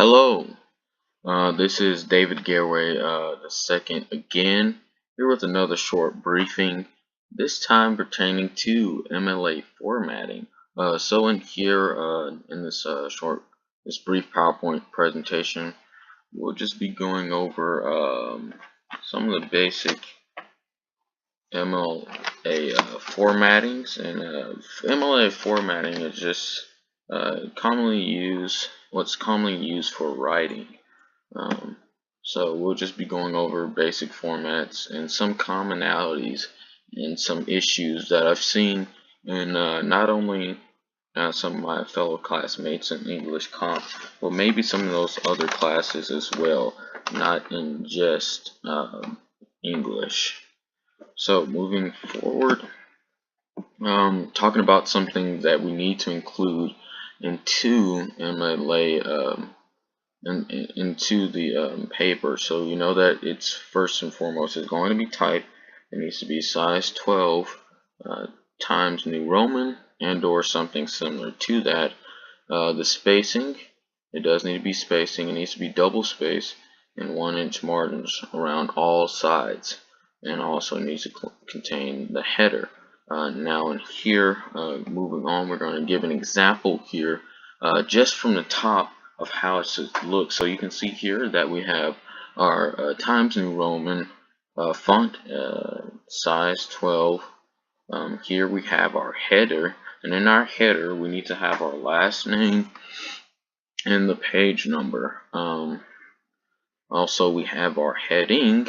Hello, this is David Gareway the second again, here with another short briefing, this time pertaining to MLA formatting. So in here, in this brief PowerPoint presentation, we'll just be going over some of the basic MLA formattings, and MLA formatting is just what's commonly used for writing. So we'll just be going over basic formats and some commonalities and some issues that I've seen in not only some of my fellow classmates in English Comp, but maybe some of those other classes as well, not in just English. So moving forward, talking about something that we need to include into MLA into the paper. So you know that it's first and foremost is going to be type. It needs to be size 12 times New Roman and or something similar to that. The spacing, it does need to be spacing. It needs to be double spaced and 1-inch margins around all sides, and also needs to contain the header. Now in here, moving on, we're going to give an example here just from the top of how it should look. So you can see here that we have our Times New Roman font, size 12. Here we have our header, and in our header we need to have our last name and the page number. Also we have our heading,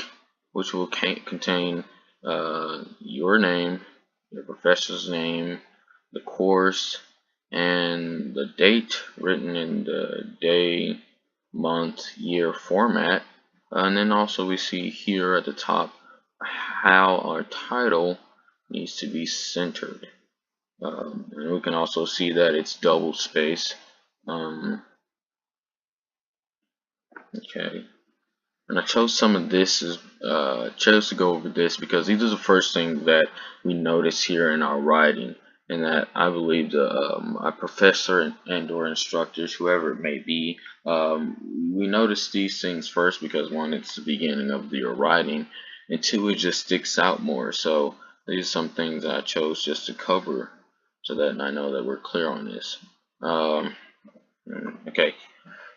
which will contain your name, your professor's name, the course, and the date written in the day, month, year format. And then also we see here at the top how our title needs to be centered. And we can also see that it's double spaced. Okay. And I chose some of this chose to go over this because these are the first things that we notice here in our writing, and that I believe our professor and or instructors, whoever it may be, we notice these things first because one, it's the beginning of your writing, and two, it just sticks out more. So these are some things that I chose just to cover so that I know that we're clear on this. Okay.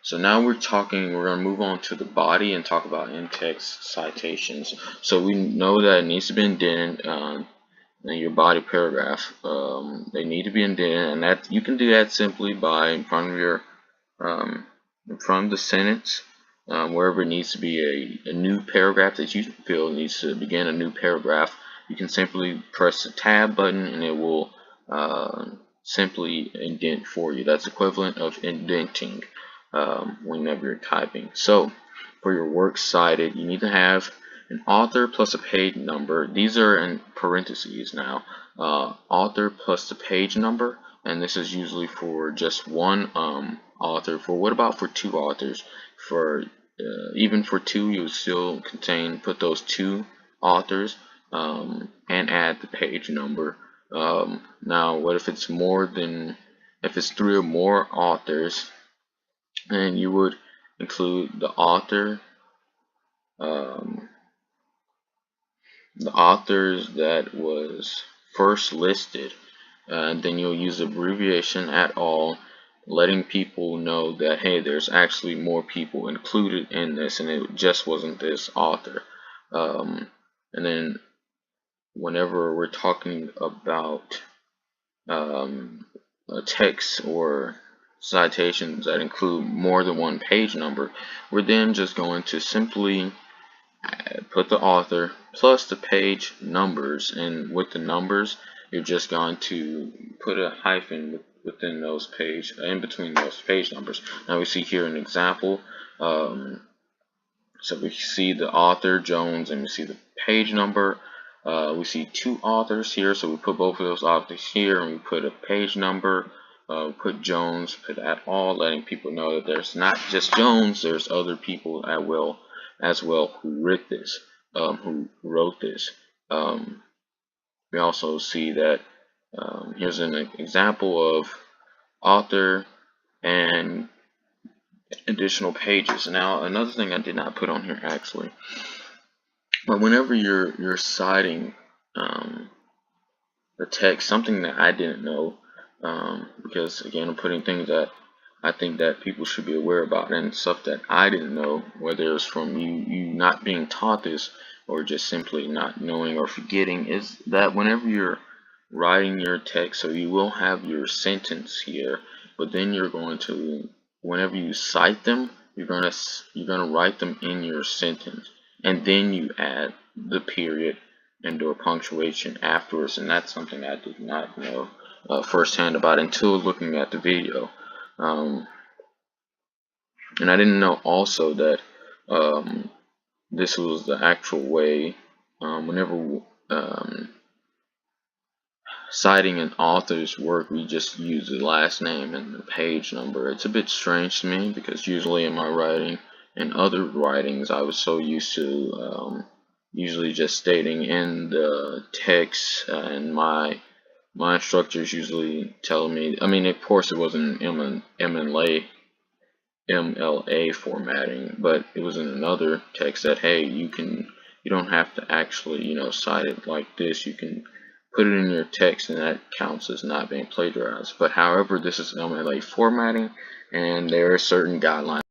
So now we're going to move on to the body and talk about in-text citations. So we know that it needs to be indented in your body paragraph. They need to be indented, and that you can do that simply by in front of the sentence, wherever it needs to be a new paragraph that you feel needs to begin a new paragraph. You can simply press the tab button and it will simply indent for you. That's equivalent of indenting. Whenever you're typing. So for your works cited, you need to have an author plus a page number. These are in parentheses now. Author plus the page number, and this is usually for just one author. What about for two authors? For even for two, you would still put those two authors and add the page number. Now what if it's if it's three or more authors? And you would include the authors that was first listed, and then you'll use abbreviation at all, letting people know that hey, there's actually more people included in this, and it just wasn't this author. And then whenever we're talking about a text or citations that include more than one page number, we're then just going to simply put the author plus the page numbers, and with the numbers you're just going to put a hyphen in between those page numbers. Now we see here an example. So we see the author Jones and we see the page number. We see two authors here, so we put both of those authors here and we put a page number. Put Jones, put at all, letting people know that there's not just Jones, there's other people as well who wrote this. We also see that here's an example of author and additional pages. Now, another thing I did not put on here actually, but whenever you're citing the text, something that I didn't know, because again, I'm putting things that I think that people should be aware about, and stuff that I didn't know, whether it's from you not being taught this or just simply not knowing or forgetting, is that whenever you're writing your text, so you will have your sentence here, but then you're going to, whenever you cite them, you're gonna write them in your sentence, and then you add the period and or punctuation afterwards, and that's something I did not know firsthand about until looking at the video. Um, and I didn't know also that this was the actual way, whenever citing an author's work, we just use the last name and the page number. It's a bit strange to me because usually in my writing and other writings, I was so used to usually just stating in the text, and my instructors usually tell me, I mean, of course it wasn't MLA formatting, but it was in another text that, hey, you don't have to actually, cite it like this. You can put it in your text, and that counts as not being plagiarized. But however, this is MLA formatting, and there are certain guidelines